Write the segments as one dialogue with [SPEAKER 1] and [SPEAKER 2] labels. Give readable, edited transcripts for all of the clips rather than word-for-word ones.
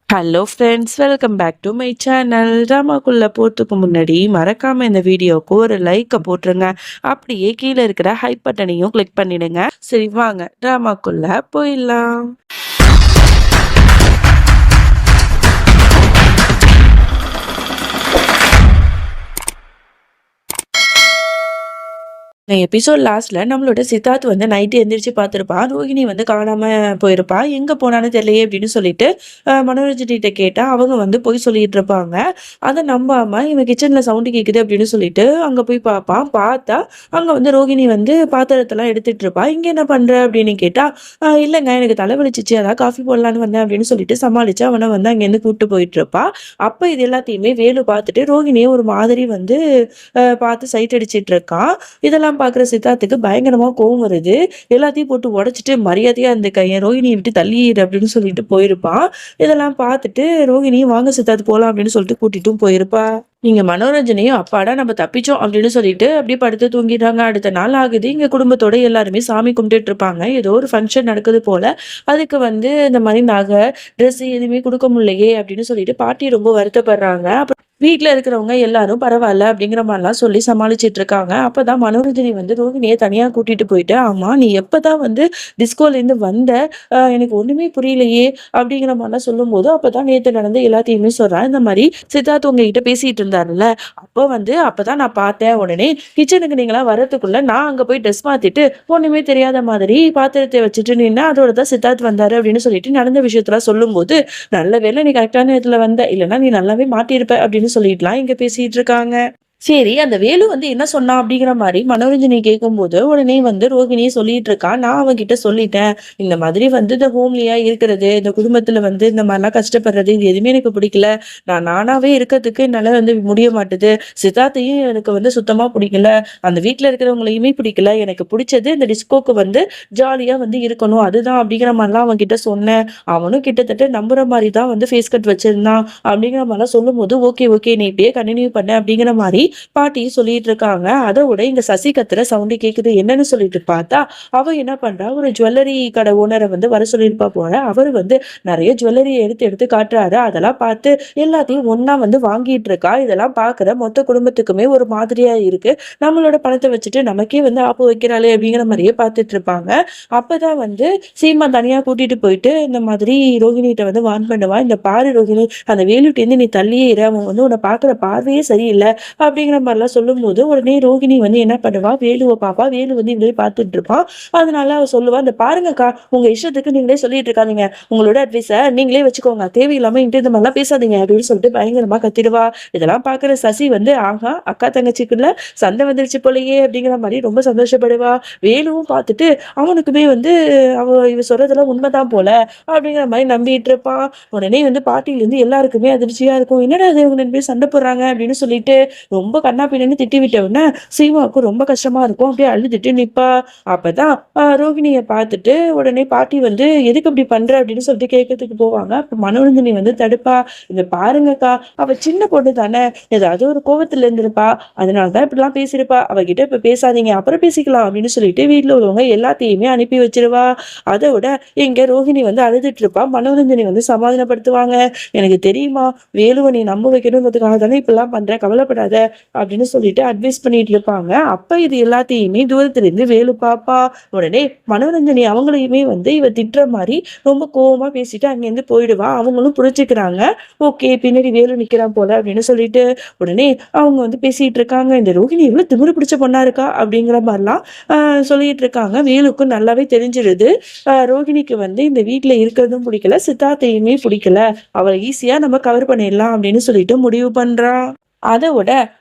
[SPEAKER 1] Hello friends, welcome back to my channel. ட்ராமாக்குள்ள போறதுக்கு முன்னாடி மறக்காம இந்த வீடியோவுக்கு ஒரு லைக்கை போட்டுருங்க. அப்படியே கீழே இருக்கிற ஹைப் பட்டனையும் கிளிக் பண்ணிடுங்க. சரி, வாங்க ட்ராமாக்குள்ள போயிடலாம். எபிசோட் லாஸ்ட்ல நம்மளோட சித்தார்த் வந்து நைட்டு எந்திரிச்சு பார்த்துருப்பான். ரோஹிணி வந்து காணாம போயிருப்பா. எங்க போனான்னு தெரியலையே அப்படின்னு சொல்லிட்டு மனோரஞ்சினிட்ட கேட்டா அவங்க வந்து போய் சொல்லிட்டு இருப்பாங்க. அதை நம்பாம இவன் கிச்சன்ல சவுண்டு கேட்குது அப்படின்னு சொல்லிட்டு அங்க போய் பார்ப்பான். பார்த்தா அங்க வந்து ரோஹிணி வந்து பாத்திரத்தெல்லாம் எடுத்துட்டு இருப்பா. இங்க என்ன பண்ற அப்படின்னு கேட்டா இல்லைங்க, எனக்கு தலைவலிச்சிச்சு, அதான் காஃபி போடலான்னு வந்தேன் அப்படின்னு சொல்லிட்டு சமாளிச்சு அவனை வந்து அங்கேருந்து கூப்பிட்டு போயிட்டு இருப்பா. அப்ப இது எல்லாத்தையுமே வேலு பார்த்துட்டு ரோஹிணியை ஒரு மாதிரி வந்து பார்த்து சைட் அடிச்சிட்டு இருக்கான். இதெல்லாம் பாக்குற சித்தார்த்துக்கு பயங்கரமா கோவம் வருது. எல்லாத்தையும் போட்டு உடைச்சிட்டு மரியாதையா அந்த கையை ரோஹிணியை விட்டு தள்ளிடு அப்படின்னு சொல்லிட்டு போயிருப்பான். இதெல்லாம் பார்த்துட்டு ரோஹிணி வாங்க சித்தார்த்து போலாம் அப்படின்னு சொல்லிட்டு கூட்டிட்டும் போயிருப்பா. நீங்க மனோரஞ்சனையும் அப்பாடா நம்ம தப்பிச்சோம் அப்படின்னு சொல்லிட்டு அப்படியே படுத்து தூங்கிடுறாங்க. அடுத்த நாள் ஆகுது. இங்க குடும்பத்தோட எல்லாருமே சாமி கும்பிட்டுட்டு இருப்பாங்க. ஏதோ ஒரு ஃபங்க்ஷன் நடக்குது போல. அதுக்கு வந்து இந்த மாதிரி நகை ட்ரெஸ் எதுவுமே கொடுக்க முடியலையே அப்படின்னு சொல்லிட்டு பாட்டி ரொம்ப வருத்தப்படுறாங்க. வீட்டுல இருக்கிறவங்க எல்லாரும் பரவாயில்ல அப்படிங்கிற மாதிரிலாம் சொல்லி சமாளிச்சிட்டு இருக்காங்க. அப்பதான் மனோரஞ்சனி வந்து ரோஹிணியை தனியா கூட்டிட்டு போயிட்டு, ஆமா நீ எப்பதான் வந்து டிஸ்கோல இருந்து வந்த, எனக்கு ஒண்ணுமே புரியலையே அப்படிங்கிற மாதிரிலாம் சொல்லும் போது அப்பதான் நேத்து நடந்து எல்லாத்தையுமே சொல்றேன். இந்த மாதிரி சித்தார்த் உங்ககிட்ட பேசிட்டு இருந்தாருல்ல, அப்பதான் நான் பார்த்தேன். உடனே கிச்சனுக்கு நீங்களா வரதுக்குள்ள நான் அங்க போய் ட்ரெஸ் மாத்திட்டு ஒண்ணுமே தெரியாத மாதிரி பாத்திரத்தை வச்சுட்டு நின்று அதோட தான் சித்தார்த் வந்தாரு அப்படின்னு சொல்லிட்டு நடந்த விஷயத்தெல்லாம் சொல்லும் போது, நல்ல வேளை நீ கரெக்டான இடத்துல வந்த, இல்லைன்னா நீ நல்லாவே மாட்டியிருப்ப அப்படின்னு சொல்லிட்டுலாம் இங்க பேசிட்டு இருக்காங்க. சரி, அந்த வேலு வந்து என்ன சொன்னா அப்படிங்கிற மாதிரி மனோரஞ்சனி கேட்கும்போது உடனே வந்து ரோகிணி சொல்லிட்டு இருக்கா, நான் அவன்கிட்ட சொல்லிட்டேன், இந்த மாதிரி வந்து இந்த ஹோம்லியா இருக்கிறது, இந்த குடும்பத்துல வந்து இந்த மாதிரிலாம் கஷ்டப்படுறது இது எதுவுமே எனக்கு பிடிக்கல. நான் நானாவே இருக்கிறதுக்கு என்னால வந்து முடிய மாட்டுது. சித்தார்த்தையும் எனக்கு வந்து சுத்தமா பிடிக்கல, அந்த வீட்டுல இருக்கிறவங்களையுமே பிடிக்கல. எனக்கு பிடிச்சது இந்த டிஸ்கோக்கு வந்து ஜாலியா வந்து இருக்கணும், அதுதான் அப்படிங்கிற மாதிரிலாம் அவன் கிட்ட சொன்னேன். அவனும் கிட்டத்தட்ட நம்புற மாதிரி தான் வந்து ஃபேஸ் கட் வச்சிருந்தான் அப்படிங்கிற மாதிரிலாம் சொல்லும் போது, ஓகே ஓகே நீ இப்படியே கண்டினியூ பண்ண அப்படிங்கிற மாதிரி பாட்டி சொல்லிட்டு இருக்காங்க. அதை விட இங்க சசி கத்துற சவுண்டு கேக்குது. என்னன்னு சொல்லிட்டு பார்த்தா அவ என்ன பண்றா, ஒரு ஜுவல்லரி கடை ஓனரை வந்து வர சொல்லியிருப்பா போல. அவரு வந்து நிறைய ஜுவல்லரி எடுத்து எடுத்து காட்டுறாரு. அதெல்லாம் பார்த்து எல்லாத்தையும் ஒன்னா வந்து வாங்கிட்டு இருக்கா. இதெல்லாம் பாக்குற மொத்த குடும்பத்துக்குமே ஒரு மாதிரியா இருக்கு. நம்மளோட பணத்தை வச்சுட்டு நமக்கே வந்து ஆப்பு வைக்கிறாளே அப்படிங்கிற மாதிரியே பார்த்துட்டு இருப்பாங்க. அப்பதான் வந்து சீமா தனியா கூட்டிட்டு போயிட்டு இந்த மாதிரி ரோஹிணிகிட்ட வந்து வான் பண்ணுவா. இந்த பாரு ரோஹிணி, அந்த வேலுட்டேருந்து நீ தள்ளியே இரு, அவன் வந்து உன்னை பாக்குற பார்வையே சரியில்லை அப்படிங்கிற மாதிரிலாம் சொல்லும் போது உடனே ரோகிணி வந்து என்ன பண்ணுவா, வேலுவை பாப்பா. வேலு வந்து இப்படியே பார்த்துட்டு இருப்பான். அதனால அவ சொல்லுவா, இந்த பாருங்கக்கா, உங்க இஷ்டத்துக்கு நீங்களே சொல்லிட்டு இருக்காதீங்க, உங்களோட அட்வைஸை நீங்களே வச்சுக்கோங்க, தேவையில்லாம இந்த மாதிரிலாம் பேசாதீங்க அப்படின்னு சொல்லிட்டு பயங்கரமா கத்திடுவா. இதெல்லாம் பாக்குற சசி வந்து ஆகா அக்கா தங்கச்சிக்குள்ள சண்டை வந்துருச்சு போலயே அப்படிங்கிற மாதிரி ரொம்ப சந்தோஷப்படுவா. வேலுவும் பார்த்துட்டு அவனுக்குமே வந்து இவ சொல்றதெல்லாம் உண்மைதான் போல அப்படிங்கிற மாதிரி நம்பிட்டு இருப்பான். உடனே வந்து பாட்டியில இருந்து எல்லாருக்குமே அதிர்ச்சியா இருக்கும். என்னடா அது இவங்க ரெண்டு பேரும் சண்டை போடுறாங்க அப்படின்னு சொல்லிட்டு ரொம்ப கண்ணா பின்னு திட்டி விட்ட உடனே சீமாவுக்கு ரொம்ப கஷ்டமா இருக்கும். அப்படியே அழுதுட்டு நிப்பா. அப்பதான் ரோகிணியை பார்த்துட்டு உடனே பாட்டி வந்து எதுக்கு அப்படி பண்ற அப்படின்னு சொல்லிட்டு கேட்கறதுக்கு போவாங்க. அப்ப மனோரஞ்சனி வந்து தடுப்பா. இதை பாருங்கக்கா, அவ சின்ன பொண்ணு தானே, ஏதாவது ஒரு கோவத்துல இருந்திருப்பா, அதனாலதான் இப்படிலாம் பேசிருப்பா, அவகிட்ட இப்ப பேசாதீங்க, அப்புறம் பேசிக்கலாம் அப்படின்னு சொல்லிட்டு வீட்டுல உள்ளவங்க எல்லாத்தையுமே அனுப்பி வச்சிருவா. அதை விட இங்க ரோஹிணி வந்து அழுதுட்டு இருப்பா. மனோரஞ்சனி வந்து சமாதானப்படுத்துவாங்க. எனக்கு தெரியுமா, வேலுவை நீ நம்ப வைக்கணுங்கிறதுக்காக தானே இப்பெல்லாம் பண்ற, கவலைப்படாத அப்படின்னு சொல்லிட்டு அட்வைஸ் பண்ணிட்டு இருப்பாங்க. அப்ப இது எல்லாத்தையுமே தூரத்துல இருந்து வேலு பாப்பா. உடனே மனோரஞ்சனி அவங்களையுமே வந்து இவ திட்டுற மாதிரி ரொம்ப கோவமா பேசிட்டு அங்கிருந்து போயிடுவா. அவங்களும் புரிஞ்சுக்கிறாங்க, ஓகே பின்னாடி வேலு நிக்கிறான் போல அப்படின்னு சொல்லிட்டு. உடனே அவங்க வந்து பேசிட்டு இருக்காங்க, இந்த ரோஹிணி எவ்வளவு திமிரு பிடிச்ச பொண்ணா இருக்கா அப்படிங்கிற மாதிரிலாம் சொல்லிட்டு இருக்காங்க. வேலுக்கும் நல்லாவே தெரிஞ்சிருது ரோஹிணிக்கு வந்து இந்த வீட்டுல இருக்கிறதும் பிடிக்கல, சித்தார்த்தையுமே பிடிக்கல, அவளை ஈஸியா நம்ம கவர் பண்ணிடலாம் அப்படின்னு சொல்லிட்டு முடிவு பண்றான். அதை விட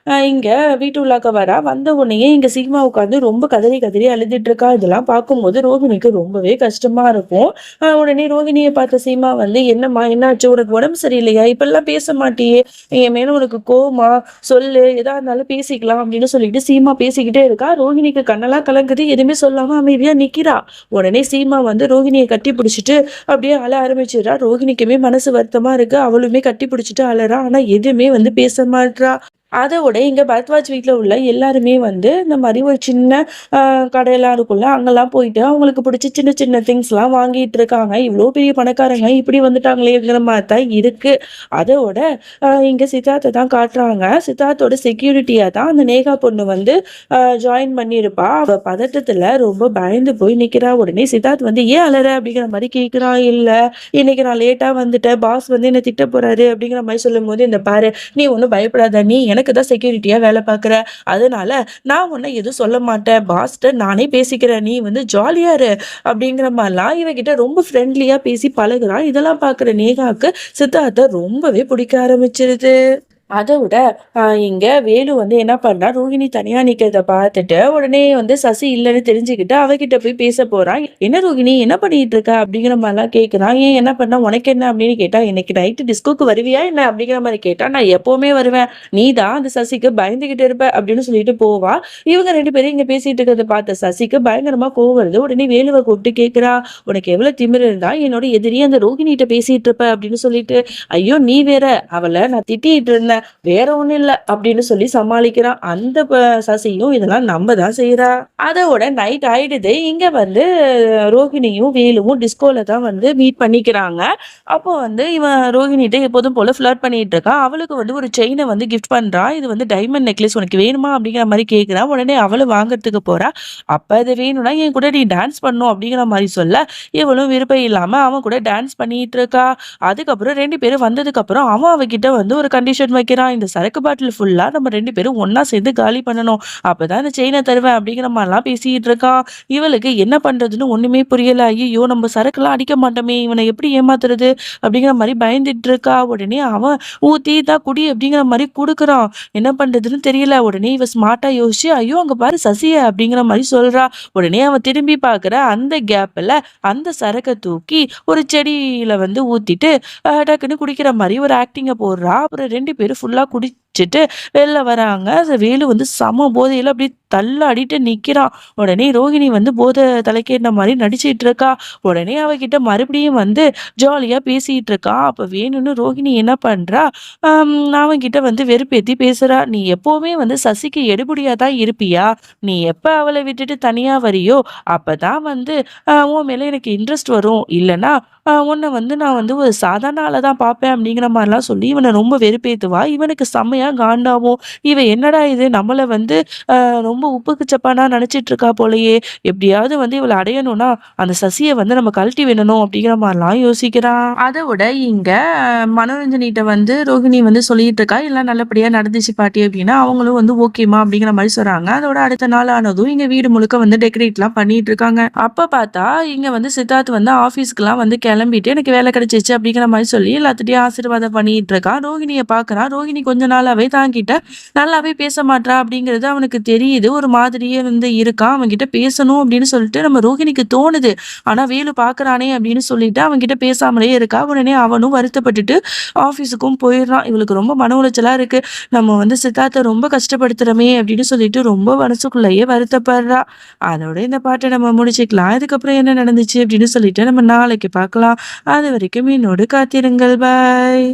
[SPEAKER 1] இங்க வீட்டு உள்ளாக்க வந்த உடனே இங்க சீமா உட்காந்து ரொம்ப கதறி கதறி அழுதுட்டு இருக்கா. இதெல்லாம் பார்க்கும்போது ரோஹிணிக்கு ரொம்பவே கஷ்டமா இருக்கும். உடனே ரோஹிணியை பார்த்த சீமா வந்து, என்னம்மா என்னாச்சு, உனக்கு உடம்பு சரியில்லையா, இப்பெல்லாம் பேச மாட்டியே, என் மேல உனக்கு கோவமா, சொல்லு, எதா இருந்தாலும் பேசிக்கலாம் அப்படின்னு சொல்லிட்டு சீமா பேசிக்கிட்டே இருக்கா. ரோஹிணிக்கு கண்ணெல்லாம் கலங்குது, எதுவுமே சொல்லாம அமைதியா நிக்கிறா. உடனே சீமா வந்து ரோஹிணியை கட்டி பிடிச்சிட்டு அப்படியே அழ ஆரம்பிச்சிடறா. ரோஹிணிக்குமே மனசு வருத்தமா இருக்கு, அவளுமே கட்டி பிடிச்சிட்டு அழறா. ஆனா எதுவுமே வந்து பேச மாட்டா. அதோட இங்க பரத்வாஜ் வீட்ல உள்ள எல்லாருமே வந்து இந்த மாரி ஒரு சின்ன அ கடையெல்லாம் இருக்கும்ல, அங்கலாம் போயிட்டு அவங்களுக்கு பிடிச்ச சின்ன சின்ன திங்ஸ்லாம் வாங்கிட்டு இருக்காங்க. இவ்ளோ பெரிய பணக்காரங்க இப்படி வந்துட்டாங்களேங்கிற மாரி தான் இருக்கு. அதோட இங்க சித்தார்த்த தான் காட்டுறாங்க. சித்தார்த்தோட செக்யூரிட்டியா தான் அந்த நேகா பொண்ணு வந்து ஜாயின் பண்ணியிருப்பா. அவ பதட்டத்துல ரொம்ப பயந்து போய் நிக்கிறா. உடனே சித்தார்த் வந்து "ஏன் அழற?" அப்படிங்கிற மாரி கேட்குறான். "இல்ல, இன்னைக்கு நான் லேட்டா வந்துட்டேன். பாஸ் வந்து என்ன திட்ட போறாரு." அப்படிங்கிற மாரி சொல்லும்போது, "இந்த பாரு, நீ ஒண்ணும் பயப்படாத. நீ எனக்கு தான் செக்யூரிட்டியா வேலை பார்க்குற. அதனால நான் உன்ன எதுவும் சொல்ல மாட்டேன். பாஸ்ட்ட நானே பேசிக்கிறேன். நீ வந்து ஜாலியா இரு." அப்படிங்கிற மாரிலாம் இவகிட்ட ரொம்ப ஃப்ரெண்ட்லியா பேசி பழகுறான். இதெல்லாம் பார்க்குற நேகாவுக்கு சித்தார்த்த ரொம்பவே பிடிக்க ஆரம்பிச்சிருது. அத விட இங்க வேலு வந்து என்ன பண்றான், ரோஹிணி தனியா நிக்கிறத பார்த்துட்டு, உடனே வந்து சசி இல்லன்னு தெரிஞ்சுக்கிட்டு அவகிட்ட போய் பேச போறான். "என்ன ரோகிணி என்ன பண்ணிட்டு இருக்க?" அப்படிங்கிற மாரிலாம் கேட்குறான். "ஏன் என்ன பண்ண? உனக்கு என்ன?" அப்படின்னு கேட்டா, "இன்னைக்கு நைட்டு டிஸ்கோக்கு வருவியா என்ன?" அப்படிங்கிற மாரி கேட்டா, "நான் எப்பவுமே வருவேன். நீ தான் அந்த சசிக்கு பயந்துகிட்டு இருப்ப." அப்படின்னு சொல்லிட்டு போவா. இவங்க 2 பேரும் இங்க பேசிட்டு இருக்கிறத பார்த்த சசிக்கு பயங்கரமா கோவம் வருது. உடனே வேலுவ கூப்பிட்டு கேட்கிறா, "உனக்கு எவ்வளவு திமிரு இருந்தா என்னோட எதிரி அந்த ரோகிணிட்ட பேசிட்டு இருப்ப?" அப்படின்னு சொல்லிட்டு. "ஐயோ! நீ வேற, அவள நான் திட்டிட்டு இருந்தேன். வேற ஒண்ணும் இல்ல அப்படின்னு சொல்லி சமாளிக்கிறான். அந்த சசியும் இதெல்லாம் நம்ப தான் செய்றா. அதோட நைட் ஆயிடுது. இங்க வந்து ரோகிணியும், வேலுவும் டிஸ்கோல தான் வந்து மீட் பண்ணிக்கிறாங்க. அப்போ வந்து இவன் ரோகிணிட்ட எப்போதும் போல ஃப்ளர்ட் பண்ணிட்டு இருக்கான். அவளுக்கு வந்து ஒரு செயின வந்து கிஃப்ட் பண்றான். இது வந்து டைமண்ட் நெக்லஸ் உனக்கு வேணுமா? அப்படிங்கிற மாரி கேட்கிறான். உடனே அவளும் வாங்குறதுக்கு போறா. அப்ப அது வேணும்னா என் கூட நீ டான்ஸ் பண்ணணும் அப்படிங்கிற மாரி சொல்ல, இவளும் விருப்பம் இல்லாம அவன் கூட டான்ஸ் பண்ணிட்டு இருக்கா. அதுக்கப்புறம் 2 பேரும் வந்ததுக்கப்புறம் அவன் அவகிட்ட வந்து ஒரு கண்டிஷன் வைக்கிறான். இந்த சரக்கு பாட்டில் ஃபுல்லா நம்ம 2 பேரும் ஒண்ணா சேர்ந்து காலி பண்ணணும். அப்பதான் இந்த செயின தருவேன் அப்படிங்கிற மாரிலாம் பேசிட்டு இருக்கான். இவளுக்கு என்ன பண்றதுன்னு ஒண்ணுமே புரியல. ஐய்யய்யோ! நம்ம சரக்குலாம் அடிக்க மாட்டோமே! இவன எப்படி ஏமாத்துறது? அப்படிங்கிற மாரி பயந்துட்டு இருக்கா. உடனே அவன் ஊத்தி "இந்தா குடி" அப்படிங்கிற மாரி குடுக்குறான். என்ன பண்றதுன்னு தெரியல. உடனே இவ ஸ்மார்ட்டா யோசிச்சு, "ஐயோ! அங்க பாரு சசிய" அப்படிங்கிற மாரி சொல்றா. உடனே அவன் திரும்பி பார்க்குற அந்த கேப்ல அந்த சரக்க தூக்கி ஒரு செடியில வந்து ஊத்திட்டு டக்குன்னு குடிக்கிற மாரி ஒரு ஆக்டிங்க போடுறா. அப்புறம் 2 பேரும் ஃபுல்லா குடிச்சிட்டு வெளில வராங்க. வேலு வந்து செம போதையில அப்படியே தள்ளாடிட்டு நிக்கிறான். உடனே ரோகிணி வந்து போதை தலைக்கேறின மாரி நடிச்சிட்டு இருக்கா. உடனே அவகிட்ட மறுபடியும் வந்து ஜாலியா பேசிட்டு இருக்கா. அப்ப வேணும்னு ரோகிணி என்ன பண்றா, அவன்கிட்ட வந்து வெறுப்பேத்தி பேசுறா. "நீ எப்பவுமே வந்து சசிக்கு எடுபுடியா தான் இருப்பியா? நீ எப்ப அவள விட்டுட்டு தனியா வரியோ, அப்பதான் வந்து உன் மேல எனக்கு இன்ட்ரெஸ்ட் வரும். இல்லன்னா உன்ன வந்து நான் வந்து ஒரு சாதாரண ஆளா தான் பார்ப்பேன்." அப்படிங்கிற மாரிலாம் சொல்லி இவன ரொம்ப வெறுப்பேத்துவா. இவனுக்கு செம்மையா காண்டாவும். இவ என்னடா இது நம்மள வந்து ரொம்ப உப்புக்கு சப்பானா நெனச்சிட்டு இருக்கா போலயே! எப்படியாவது வந்து இவள அடையணும்னா, அந்த சசிய வந்து நம்ம கழட்டி விடணும் அப்படிங்கிற மாரிலாம் யோசிக்கிறான். அத விட இங்க மனோரஞ்சனிட்ட வந்து ரோகிணி வந்து சொல்லிட்டு இருக்கா, "எல்லாம் நல்லபடியா நடந்துச்சு பாட்டி" அப்படின்னா, அவங்களும் வந்து ஓகேம்மா அப்படிங்கிற மாரி சொல்றாங்க. அதோட அடுத்த நாள் ஆனதும் இங்க வீடு முழுக்க வந்து டெக்கரேட்லாம் பண்ணிட்டு இருக்காங்க. அப்ப பார்த்தா, இங்க வந்து சித்தார்த் வந்து ஆஃபீஸ்க்குலாம் வந்து கிளம்பிட்டு, "எனக்கு வேலை கிடைச்சிருச்சு" அப்படிங்கிற மாரி சொல்லி எல்லாத்துட்டயும் ஆசீர்வாதம் பண்ணிட்டு இருக்கான். ரோகிணிய பார்க்குறான். ரோகிணி கொஞ்ச நாளாவே தான்கிட்ட நல்லாவே பேச மாட்றா அப்படிங்கிறது அவனுக்கு தெரியுது. ஒரு மாதிரியே வந்து இருக்கான். அவன்கிட்ட பேசணும் அப்படின்னு சொல்லிட்டு நம்ம ரோகிணிக்கு தோணுது. ஆனா வேலு பார்க்குறானே அப்படின்னு சொல்லிட்டு அவன்கிட்ட பேசாமலே இருக்கா. உடனே அவனும் வருத்தப்பட்டுட்டு ஆஃபீஸுக்கும் போயிடுறான். இவளுக்கு ரொம்ப மன உளைச்சலா இருக்கு. நம்ம வந்து சித்தார்த்த ரொம்ப கஷ்டப்படுத்துறோமே அப்படின்னு சொல்லிட்டு ரொம்ப மனசுக்குள்ளேயே வருத்தப்படுறா. அதோட இந்த பாட்ட நம்ம முடிச்சுக்கலாம். இதுக்கப்புறம் என்ன நடந்துச்சு அப்படின்னு சொல்லிட்டு நம்ம நாளைக்கு பார்க்கலாம். அதுவரைக்கும் என்னோடு காத்திருங்கள். பாய்.